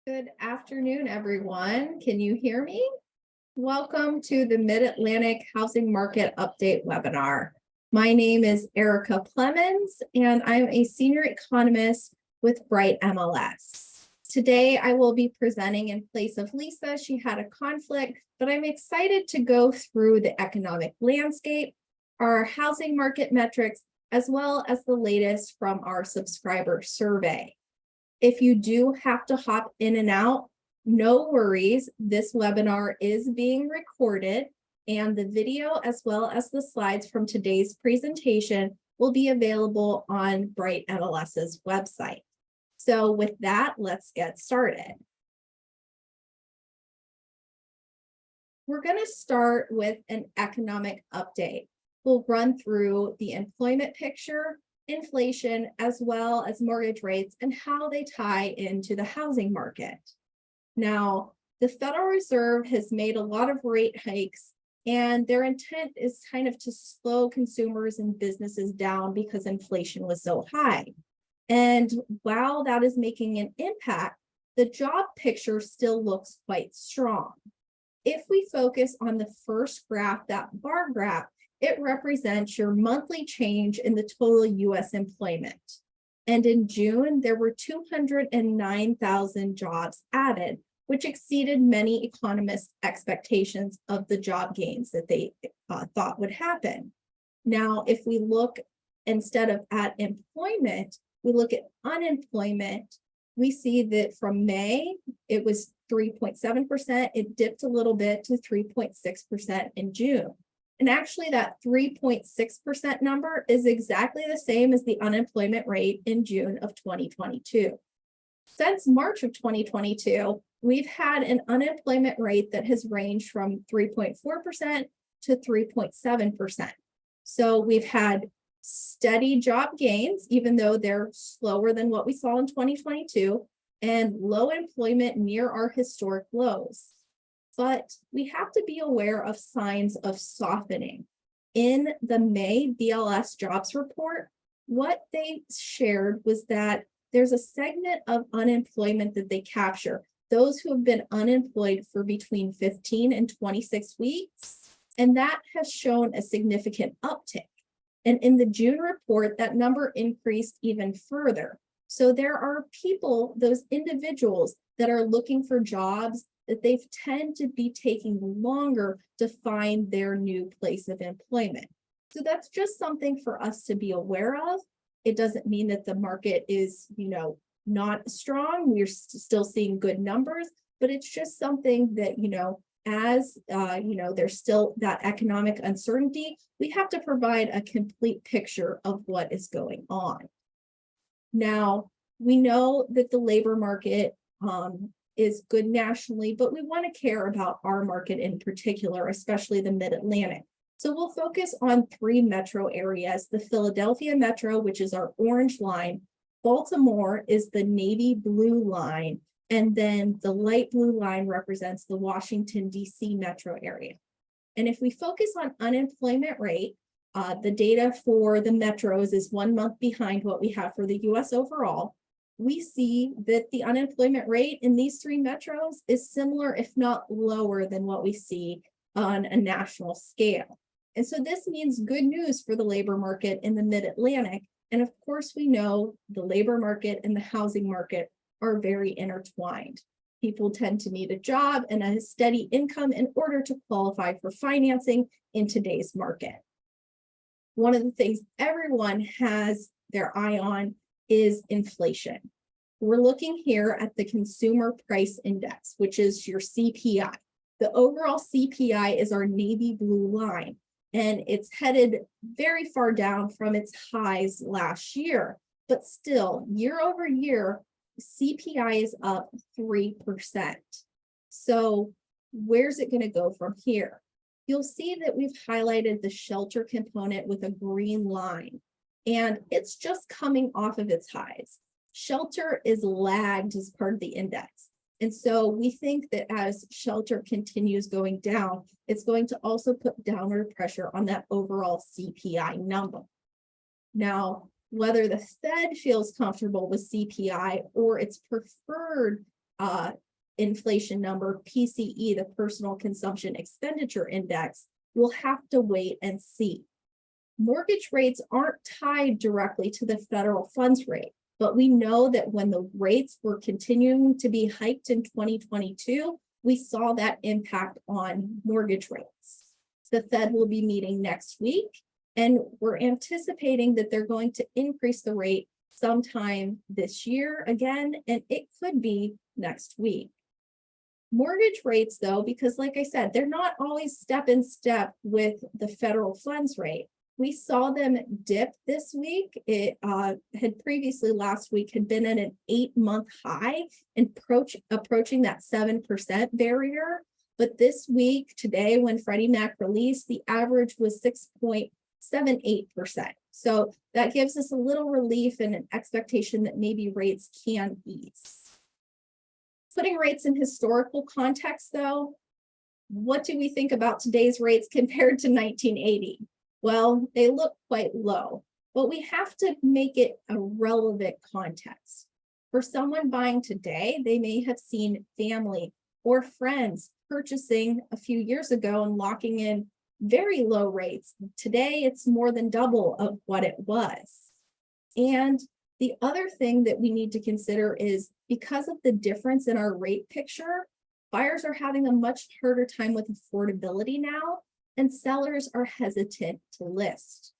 Good afternoon, everyone. Can you hear me? Welcome to the Mid-Atlantic Housing Market Update webinar. My name is Erica Plemmons, and I'm a senior economist with Bright MLS. Today, I will be presenting in place of Lisa. She had a conflict, but I'm excited to go through the economic landscape, our housing market metrics, as well as the latest from our subscriber survey. If you do have to hop in and out, no worries. This webinar is being recorded, and the video as well as the slides from today's presentation will be available on Bright MLS's website. So with that, let's get started. We're going to start with an economic update. We'll run through the employment picture, inflation, as well as mortgage rates and how they tie into the housing market. Now, the Federal Reserve has made a lot of rate hikes, and their intent is kind of to slow consumers and businesses down because inflation was so high. And while that is making an impact, the job picture still looks quite strong. If we focus on the first graph, that bar graph, it represents your monthly change in the total U.S. employment. And in June, there were 209,000 jobs added, which exceeded many economists' expectations of the job gains that they thought would happen. Now, if we look instead of at employment, we look at unemployment, we see that from May, it was 3.7%. It dipped a little bit to 3.6% in June. And actually that 3.6% number is exactly the same as the unemployment rate in June of 2022. Since March of 2022, we've had an unemployment rate that has ranged from 3.4% to 3.7%. So we've had steady job gains, even though they're slower than what we saw in 2022, and low employment near our historic lows. But we have to be aware of signs of softening. In the May BLS jobs report, what they shared was that there's a segment of unemployment that they capture, those who have been unemployed for between 15 and 26 weeks, and that has shown a significant uptick. And in the June report, that number increased even further. So there are people, those individuals that are looking for jobs that they tend to be taking longer to find their new place of employment. So that's just something for us to be aware of. It doesn't mean that the market is, not strong. We're still seeing good numbers, but it's just something that, as there's still that economic uncertainty, we have to provide a complete picture of what is going on. Now, we know that the labor market is good nationally, but we want to care about our market in particular, especially the Mid-Atlantic. So we'll focus on three metro areas: the Philadelphia metro, which is our orange line, Baltimore is the navy blue line, and then the light blue line represents the Washington, D.C. metro area. And if we focus on unemployment rate, the data for the metros is 1 month behind what we have for the U.S. overall. We see that the unemployment rate in these three metros is similar, if not lower, than what we see on a national scale. And so this means good news for the labor market in the Mid-Atlantic. And of course, we know the labor market and the housing market are very intertwined. People tend to need a job and a steady income in order to qualify for financing in today's market. One of the things everyone has their eye on is inflation. We're looking here at the Consumer Price Index, which is your CPI. The overall CPI is our navy blue line, and it's headed very far down from its highs last year. But still, year over year, CPI is up 3%. So where's it going to go from here? You'll see that we've highlighted the shelter component with a green line, and it's just coming off of its highs. Shelter is lagged as part of the index. And so we think that as shelter continues going down, it's going to also put downward pressure on that overall CPI number. Now, whether the Fed feels comfortable with CPI or its preferred inflation number, PCE, the Personal Consumption Expenditure Index, we'll have to wait and see. Mortgage rates aren't tied directly to the federal funds rate, but we know that when the rates were continuing to be hiked in 2022, we saw that impact on mortgage rates. The Fed will be meeting next week, and we're anticipating that they're going to increase the rate sometime this year again, and it could be next week. Mortgage rates, though, because like I said, they're not always step in step with the federal funds rate. We saw them dip this week. It had previously last week had been at an 8-month high and approaching that 7% barrier. But this week, today, when Freddie Mac released, the average was 6.78%. So that gives us a little relief and an expectation that maybe rates can ease. Putting rates in historical context, though, what do we think about today's rates compared to 1980? Well, they look quite low, but we have to make it a relevant context. For someone buying today, they may have seen family or friends purchasing a few years ago and locking in very low rates. Today, it's more than double of what it was. And the other thing that we need to consider is because of the difference in our rate picture, buyers are having a much harder time with affordability now, and sellers are hesitant to list.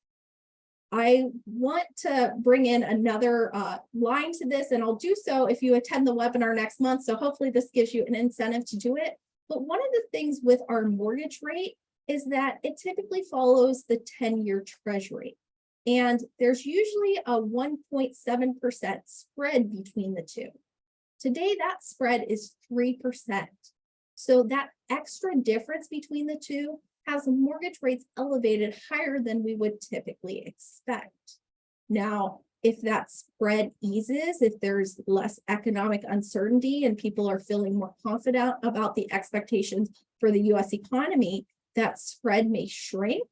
I want to bring in another line to this, and I'll do so if you attend the webinar next month. So hopefully this gives you an incentive to do it. But one of the things with our mortgage rate is that it typically follows the 10-year treasury. And there's usually a 1.7% spread between the two. Today, that spread is 3%. So that extra difference between the two has mortgage rates elevated higher than we would typically expect. Now, if that spread eases, if there's less economic uncertainty and people are feeling more confident about the expectations for the US economy, that spread may shrink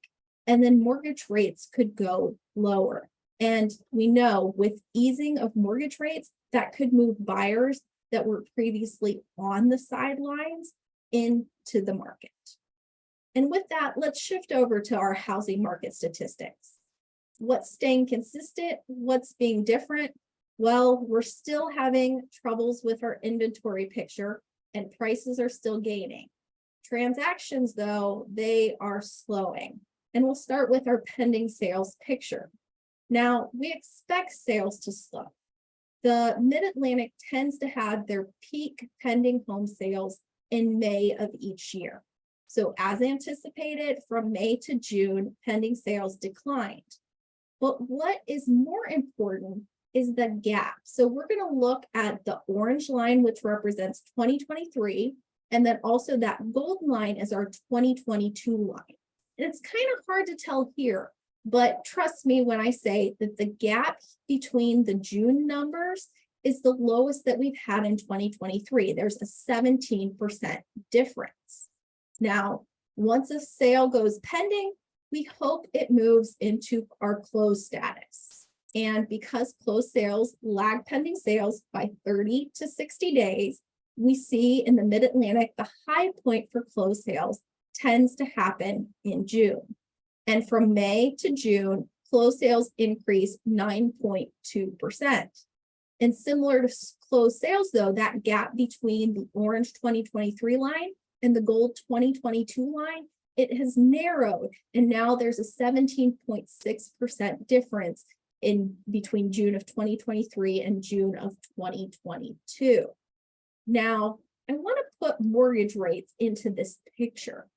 and then mortgage rates could go lower. And we know with easing of mortgage rates, that could move buyers that were previously on the sidelines into the market. And with that, let's shift over to our housing market statistics. What's staying consistent? What's being different? Well, we're still having troubles with our inventory picture and prices are still gaining. Transactions, though, they are slowing. And we'll start with our pending sales picture. Now, we expect sales to slow. The Mid-Atlantic tends to have their peak pending home sales in May of each year. So as anticipated, from May to June, pending sales declined. But what is more important is the gap. So we're going to look at the orange line, which represents 2023, and then also that gold line is our 2022 line. And it's kind of hard to tell here, but trust me when I say that the gap between the June numbers is the lowest that we've had in 2023. There's a 17% difference. Now, once a sale goes pending, we hope it moves into our closed status. And because closed sales lag pending sales by 30 to 60 days, we see in the Mid-Atlantic, the high point for closed sales tends to happen in June. And from May to June, closed sales increased 9.2%. And similar to closed sales, though, that gap between the orange 2023 line and the gold 2022 line, it has narrowed. And now there's a 17.6% difference in between June of 2023 and June of 2022. Now, I want to put mortgage rates into this picture.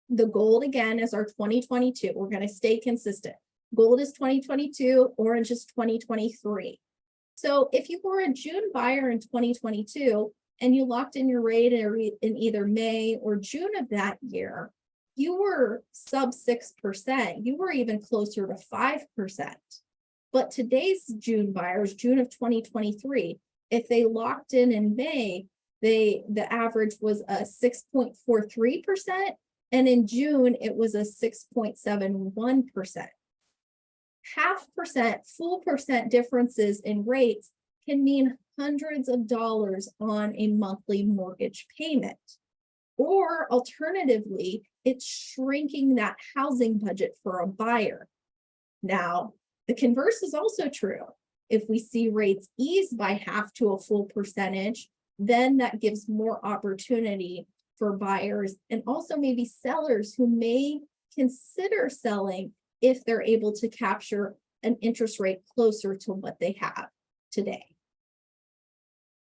The gold, again, is our 2022. We're going to stay consistent. Gold is 2022, orange is 2023. So if you were a June buyer in 2022 and you locked in your rate in either May or June of that year, you were sub 6%. You were even closer to 5%. But today's June buyers, June of 2023, if they locked in May, the average was a 6.43%. And in June, it was a 6.71%. 0.5%, full percent differences in rates can mean hundreds of dollars on a monthly mortgage payment. Or alternatively, it's shrinking that housing budget for a buyer. Now, the converse is also true. If we see rates ease by half to a full percentage, then that gives more opportunity for buyers and also maybe sellers who may consider selling if they're able to capture an interest rate closer to what they have today.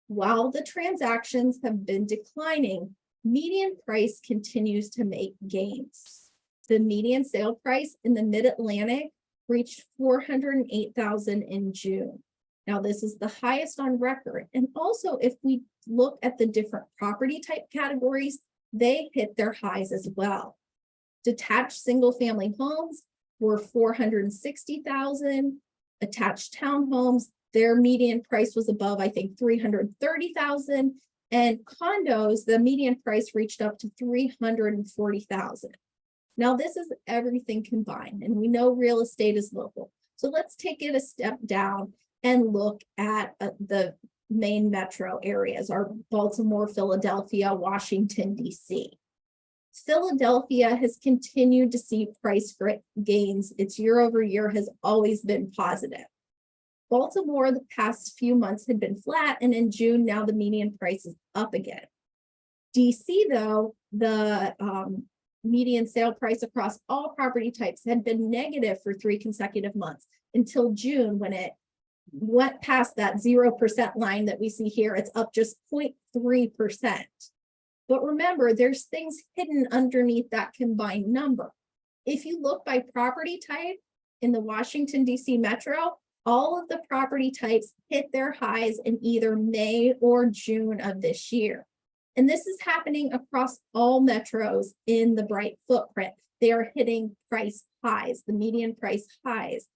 While the transactions have been declining, median price continues to make gains. The median sale price in the Mid-Atlantic reached $408,000 in June. Now, this is the highest on record. And also, if we look at the different property type categories, they hit their highs as well. Detached single-family homes were $460,000. Attached townhomes, their median price was above, I think, $330,000. And condos, the median price reached up to $340,000. Now, this is everything combined, and we know real estate is local. So let's take it a step down and look at the main metro areas, our Baltimore, Philadelphia, Washington, D.C. Philadelphia has continued to see price gains. Its year over year has always been positive. Baltimore, the past few months had been flat, and in June, now the median price is up again. DC, though, the median sale price across all property types had been negative for 3 consecutive months until June, when it went past that 0% line that we see here. It's up just 0.3%. But remember, there's things hidden underneath that combined number. If you look by property type in the Washington, D.C. metro, all of the property types hit their highs in either May or June of this year. And this is happening across all metros in the Bright footprint. They are hitting price highs. The median price highs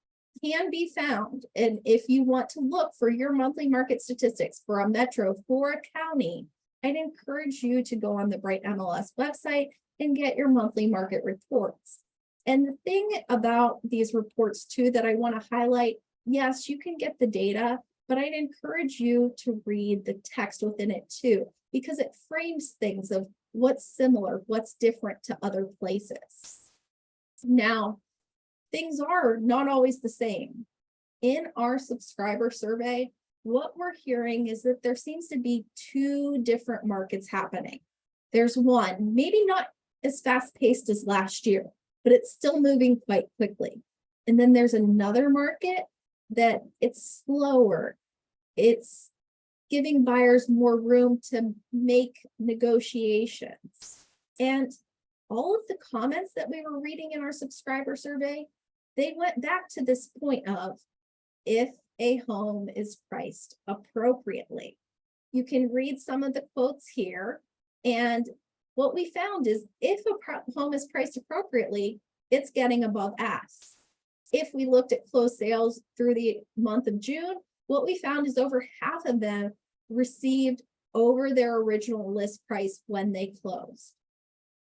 can be found. And if you want to look for your monthly market statistics for a metro, for a county, I'd encourage you to go on the Bright MLS website and get your monthly market reports. And the thing about these reports too that I want to highlight, yes, you can get the data, but I'd encourage you to read the text within it too, because it frames things of what's similar, what's different to other places. Now, things are not always the same. In our subscriber survey, what we're hearing is that there seems to be 2 different markets happening. There's one, maybe not as fast-paced as last year, but it's still moving quite quickly. And then there's another market that it's slower. It's giving buyers more room to make negotiations. And all of the comments that we were reading in our subscriber survey, they went back to this point of if a home is priced appropriately. You can read some of the quotes here. And what we found is if a home is priced appropriately, it's getting above ask. If we looked at closed sales through the month of June, what we found is over half of them received over their original list price when they closed.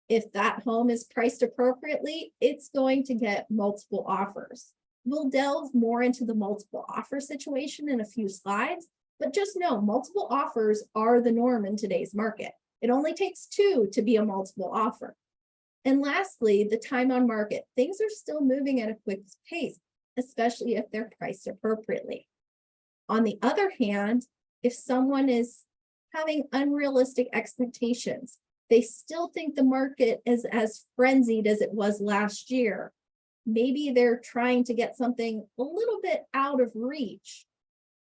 If that home is priced appropriately, it's going to get multiple offers. We'll delve more into the multiple offer situation in a few slides, but just know multiple offers are the norm in today's market. It only takes 2 to be a multiple offer. And lastly, the time on market. Things are still moving at a quick pace, especially if they're priced appropriately. On the other hand, if someone is having unrealistic expectations, they still think the market is as frenzied as it was last year. Maybe they're trying to get something a little bit out of reach.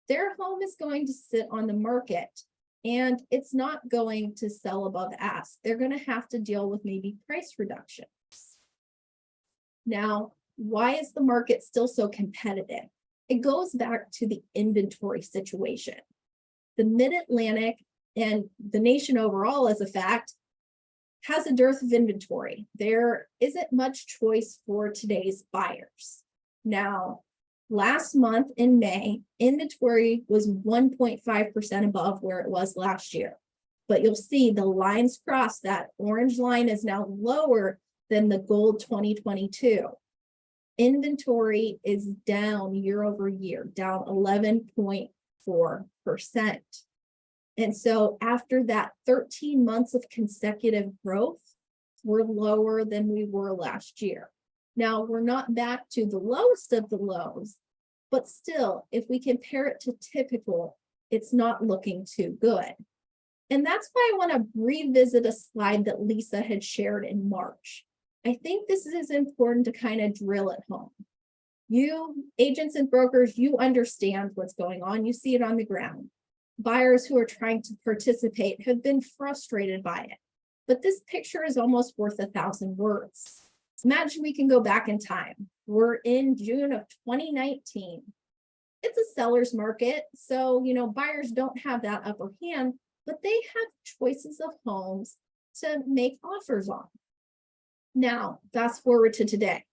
Their home is going to sit on the market and it's not going to sell above ask. They're going to have to deal with maybe price reductions. Now, why is the market still so competitive? It goes back to the inventory situation. The Mid-Atlantic and the nation overall, as a fact, has a dearth of inventory. There isn't much choice for today's buyers. Now, last month in May, inventory was 1.5% above where it was last year. But you'll see the lines crossed. That orange line is now lower than the gold 2022. Inventory is down year over year, down 11.4%. And so after that 13 months of consecutive growth, we're lower than we were last year. Now, we're not back to the lowest of the lows, but still, if we compare it to typical, it's not looking too good. And that's why I want to revisit a slide that Lisa had shared in March. I think this is important to kind of drill at home. You agents and brokers, you understand what's going on. You see it on the ground. Buyers who are trying to participate have been frustrated by it. But this picture is almost worth 1,000 words. Imagine we can go back in time. We're in June of 2019. It's a seller's market, so buyers don't have that upper hand, but they have choices of homes to make offers on. Now, fast forward to today.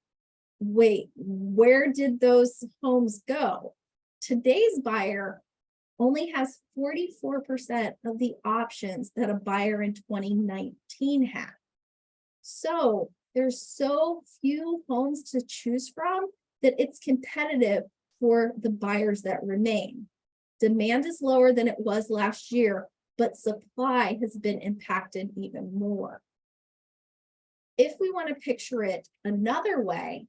Wait, where did those homes go? Today's buyer only has 44% of the options that a buyer in 2019 had. So there's so few homes to choose from that it's competitive for the buyers that remain. Demand is lower than it was last year, but supply has been impacted even more. If we want to picture it another way,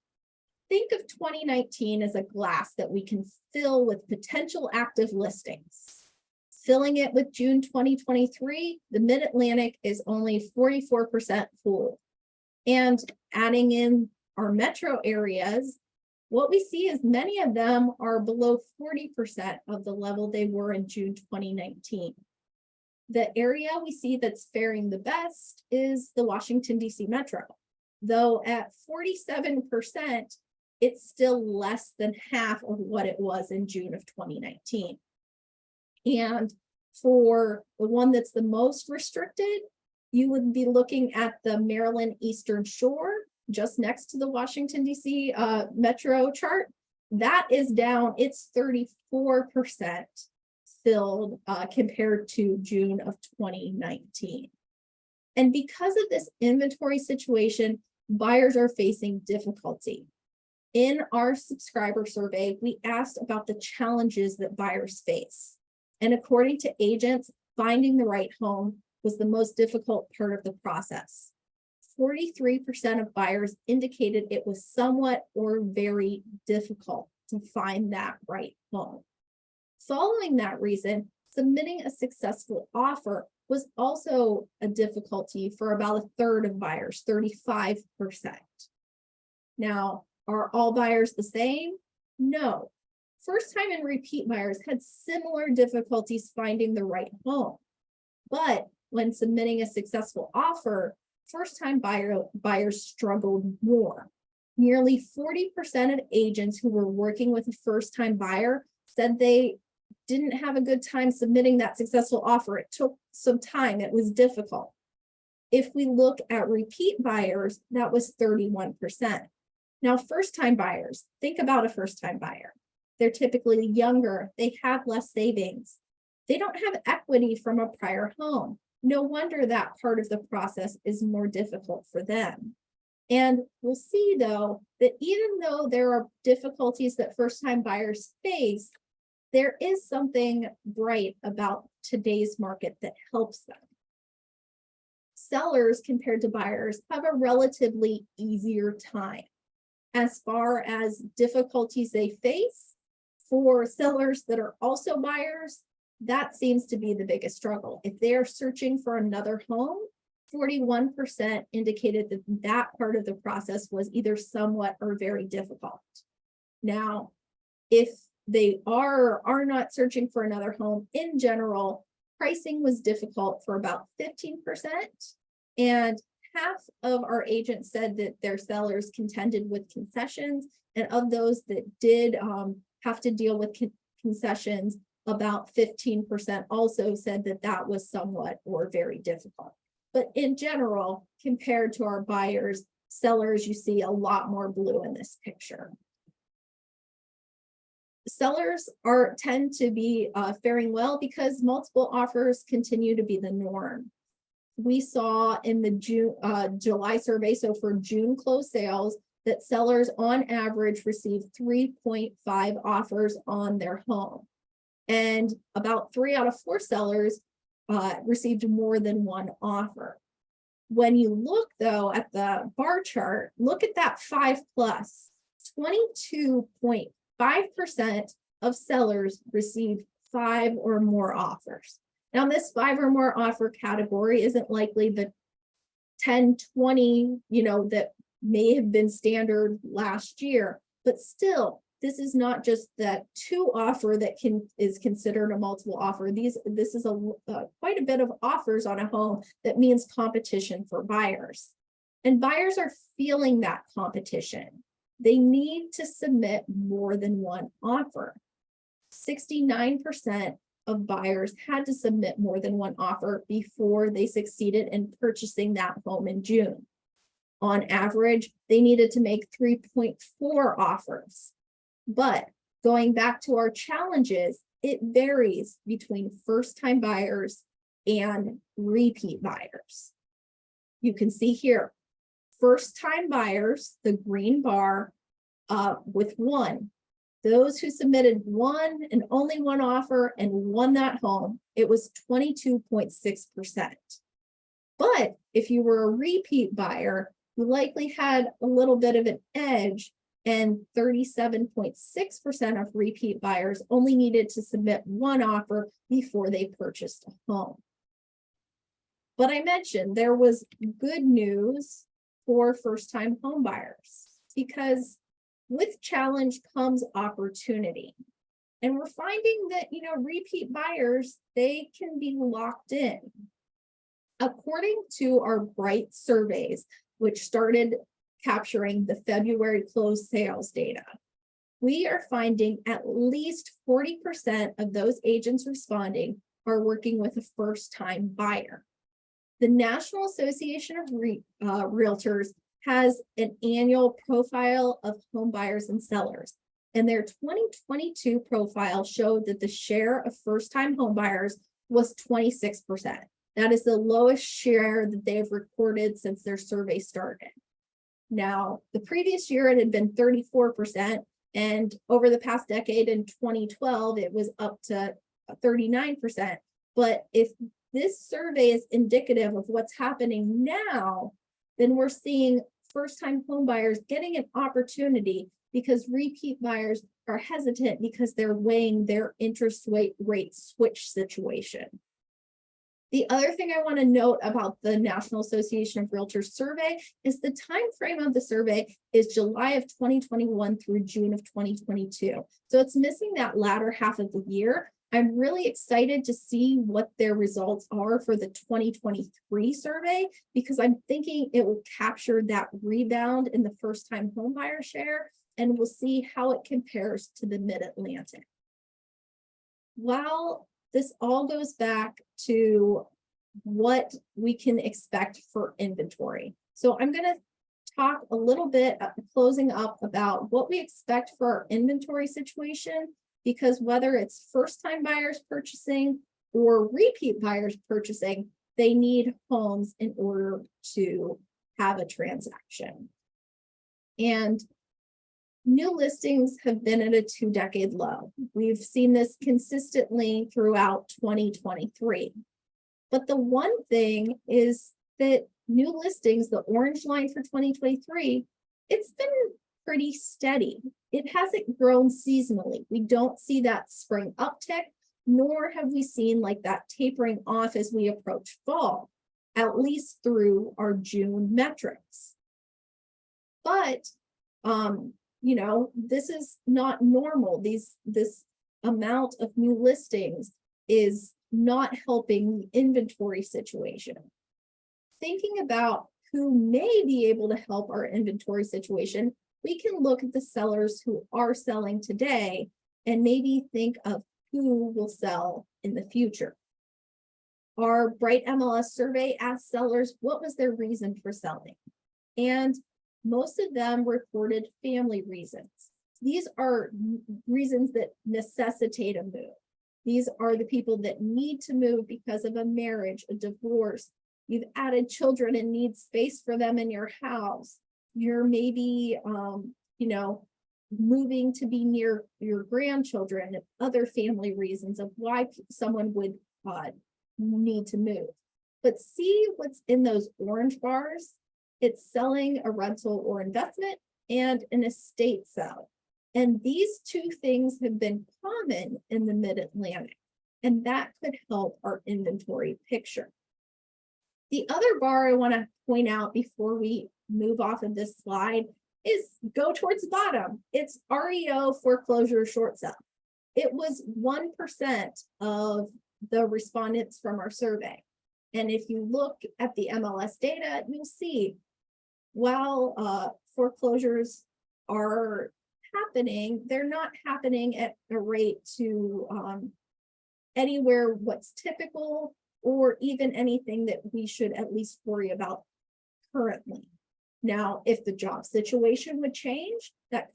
think of 2019 as a glass that we can fill with potential active listings. Filling it with June 2023, the Mid-Atlantic is only 44% full. And adding in our metro areas, what we see is many of them are below 40% of the level they were in June 2019. The area we see that's faring the best is the Washington, D.C. metro. Though at 47%, it's still less than half of what it was in June of 2019. And for the one that's the most restricted, you would be looking at the Maryland Eastern Shore, just next to the Washington, D.C. Metro chart. That is down, it's 34% filled compared to June of 2019. And because of this inventory situation, buyers are facing difficulty. In our subscriber survey, we asked about the challenges that buyers face. And according to agents, finding the right home was the most difficult part of the process. 43% of buyers indicated it was somewhat or very difficult to find that right home. Following that reason, submitting a successful offer was also a difficulty for about a third of buyers, 35%. Now, are all buyers the same? No. First-time and repeat buyers had similar difficulties finding the right home. But when submitting a successful offer, first-time buyers struggled more. Nearly 40% of agents who were working with a first-time buyer said they didn't have a good time submitting that successful offer. It took some time. It was difficult. If we look at repeat buyers, that was 31%. Now, first-time buyers, think about a first-time buyer. They're typically younger. They have less savings. They don't have equity from a prior home. No wonder that part of the process is more difficult for them. And we'll see, though, that even though there are difficulties that first-time buyers face, there is something bright about today's market that helps them. Sellers, compared to buyers, have a relatively easier time. As far as difficulties they face, for sellers that are also buyers, that seems to be the biggest struggle. If they are searching for another home, 41% indicated that that part of the process was either somewhat or very difficult. Now, if they are not searching for another home in general, pricing was difficult for about 15%. And half of our agents said that their sellers contended with concessions. And of those that did have to deal with concessions, about 15% also said that that was somewhat or very difficult. But in general, compared to our buyers, sellers, you see a lot more blue in this picture. Sellers tend to be faring well because multiple offers continue to be the norm. We saw in the July survey, so for June closed sales, that sellers on average received 3.5 offers on their home. And about 3 out of 4 sellers received more than one offer. When you look though at the bar chart, look at that 5 plus. 22.5% of sellers received 5 or more offers. Now, this 5 or more offer category isn't likely the 10, 20, that may have been standard last year, but still, this is not just that 2 offer that is considered a multiple offer. This is quite a bit of offers on a home. That means competition for buyers, and buyers are feeling that competition. They need to submit more than one offer. 69% of buyers had to submit more than one offer before they succeeded in purchasing that home in June. On average, they needed to make 3.4 offers. But going back to our challenges, it varies between first-time buyers and repeat buyers. You can see here, first-time buyers, the green bar with 1. Those who submitted 1 and only 1 offer and won that home, it was 22.6%. But if you were a repeat buyer, you likely had a little bit of an edge, and 37.6% of repeat buyers only needed to submit 1 offer before they purchased a home. But I mentioned there was good news for first-time home buyers, because with challenge comes opportunity. And we're finding that, repeat buyers, they can be locked in. According to our Bright surveys, which started capturing the February closed sales data, we are finding at least 40% of those agents responding are working with a first-time buyer. The National Association of Realtors has an annual profile of home buyers and sellers, and their 2022 profile showed that the share of first-time home buyers was 26%. That is the lowest share that they've recorded since their survey started. Now, the previous year it had been 34%, and over the past decade in 2012, it was up to 39%. But if this survey is indicative of what's happening now, then we're seeing first-time home buyers getting an opportunity, because repeat buyers are hesitant because they're weighing their interest rate switch situation. The other thing I want to note about the National Association of Realtors survey is the time frame of the survey is July of 2021 through June of 2022. So it's missing that latter half of the year. I'm really excited to see what their results are for the 2023 survey, because I'm thinking it will capture that rebound in the first-time homebuyer share, and we'll see how it compares to the Mid-Atlantic. While this all goes back to what we can expect for inventory. So I'm going to talk a little bit closing up about what we expect for our inventory situation, because whether it's first-time buyers purchasing or repeat buyers purchasing, they need homes in order to have a transaction. And new listings have been at a 2-decade low. We've seen this consistently throughout 2023. But the one thing is that new listings, the orange line for 2023, it's been pretty steady. It hasn't grown seasonally. We don't see that spring uptick, nor have we seen like that tapering off as we approach fall, at least through our June metrics. But this is not normal. This amount of new listings is not helping the inventory situation. Thinking about who may be able to help our inventory situation, we can look at the sellers who are selling today and maybe think of who will sell in the future. Our Bright MLS survey asked sellers what was their reason for selling, and most of them reported family reasons. These are reasons that necessitate a move. These are the people that need to move because of a marriage, a divorce. You've added children and need space for them in your house. You're maybe, moving to be near your grandchildren, and other family reasons of why someone would need to move. But see what's in those orange bars? It's selling a rental or investment and an estate sale. And these two things have been common in the Mid-Atlantic, and that could help our inventory picture. The other bar I want to point out before we move off of this slide is go towards the bottom. It's REO foreclosure short sale. It was 1% of the respondents from our survey. And if you look at the MLS data, you'll see while foreclosures are happening, they're not happening at a rate to anywhere what's typical or even anything that we should at least worry about currently. Now, if the job situation would change, that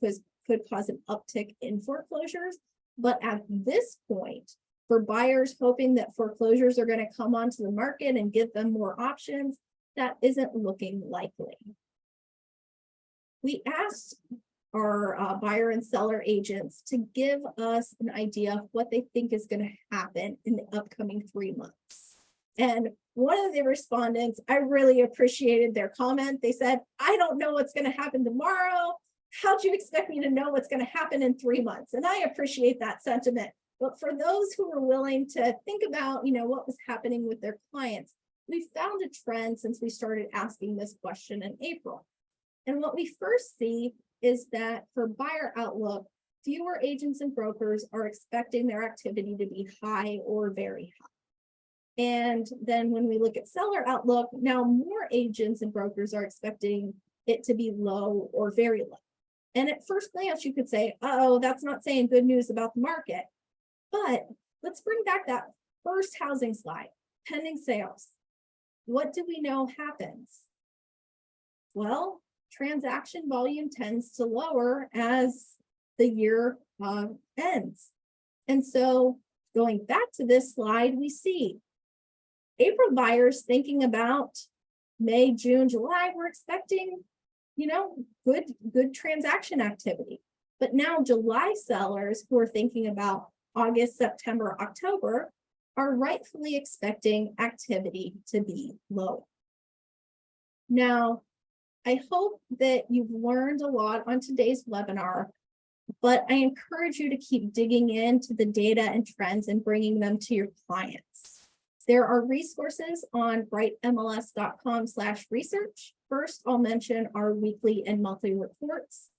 could cause an uptick in foreclosures. But at this point, for buyers hoping that foreclosures are going to come onto the market and give them more options, that isn't looking likely. We asked our buyer and seller agents to give us an idea of what they think is going to happen in the upcoming 3 months. And one of the respondents, I really appreciated their comment. They said, I don't know what's going to happen tomorrow. How do you expect me to know what's going to happen in 3 months? And I appreciate that sentiment. But for those who are willing to think about, what was happening with their clients, we found a trend since we started asking this question in April. And what we first see is that for buyer outlook, fewer agents and brokers are expecting their activity to be high or very high. And then when we look at seller outlook, now more agents and brokers are expecting it to be low or very low. And at first glance, you could say, oh, that's not saying good news about the market. But let's bring back that first housing slide, pending sales. What do we know happens? Well, transaction volume tends to lower as the year ends. And so going back to this slide, we see April buyers thinking about May, June, July, we're expecting, good transaction activity. But now July sellers who are thinking about August, September, October are rightfully expecting activity to be low. Now, I hope that you've learned a lot on today's webinar, but I encourage you to keep digging into the data and trends and bringing them to your clients. There are resources on brightmls.com/research. First, I'll mention our weekly and monthly reports.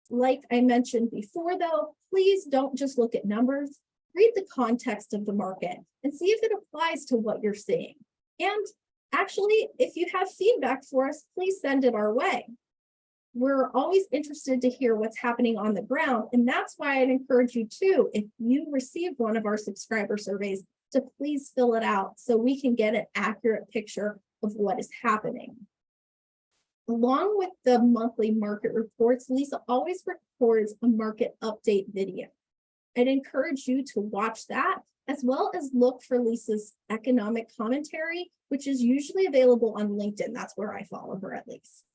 Like I mentioned before, though, please don't just look at numbers. Read the context of the market and see if it applies to what you're seeing. And actually, if you have feedback for us, please send it our way. We're always interested to hear what's happening on the ground. And that's why I'd encourage you too, if you received one of our subscriber surveys, to please fill it out so we can get an accurate picture of what is happening. Along with the monthly market reports, Lisa always records a market update video. I'd encourage you to watch that, as well as look for Lisa's economic commentary, which is usually available on LinkedIn. That's where I follow her at least.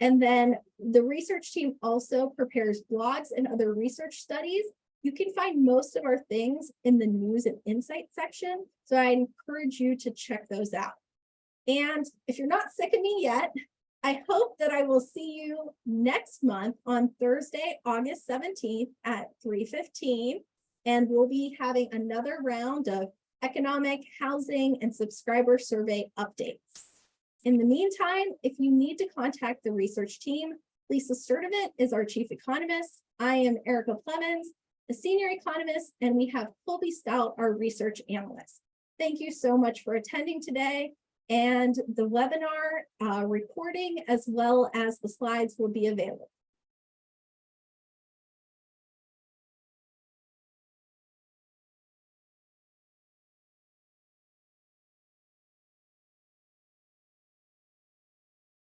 And then the research team also prepares blogs and other research studies. You can find most of our things in the news and insight section. So I encourage you to check those out. And if you're not sick of me yet, I hope that I will see you next month on Thursday, August 17th at 3:15. And we'll be having another round of economic, housing, and subscriber survey updates. In the meantime, if you need to contact the research team, Lisa Sturdivant is our chief economist. I am Erica Plemmons, a senior economist, and we have Colby Stout, our research analyst. Thank you so much for attending today. And the webinar recording as well as the slides will be available.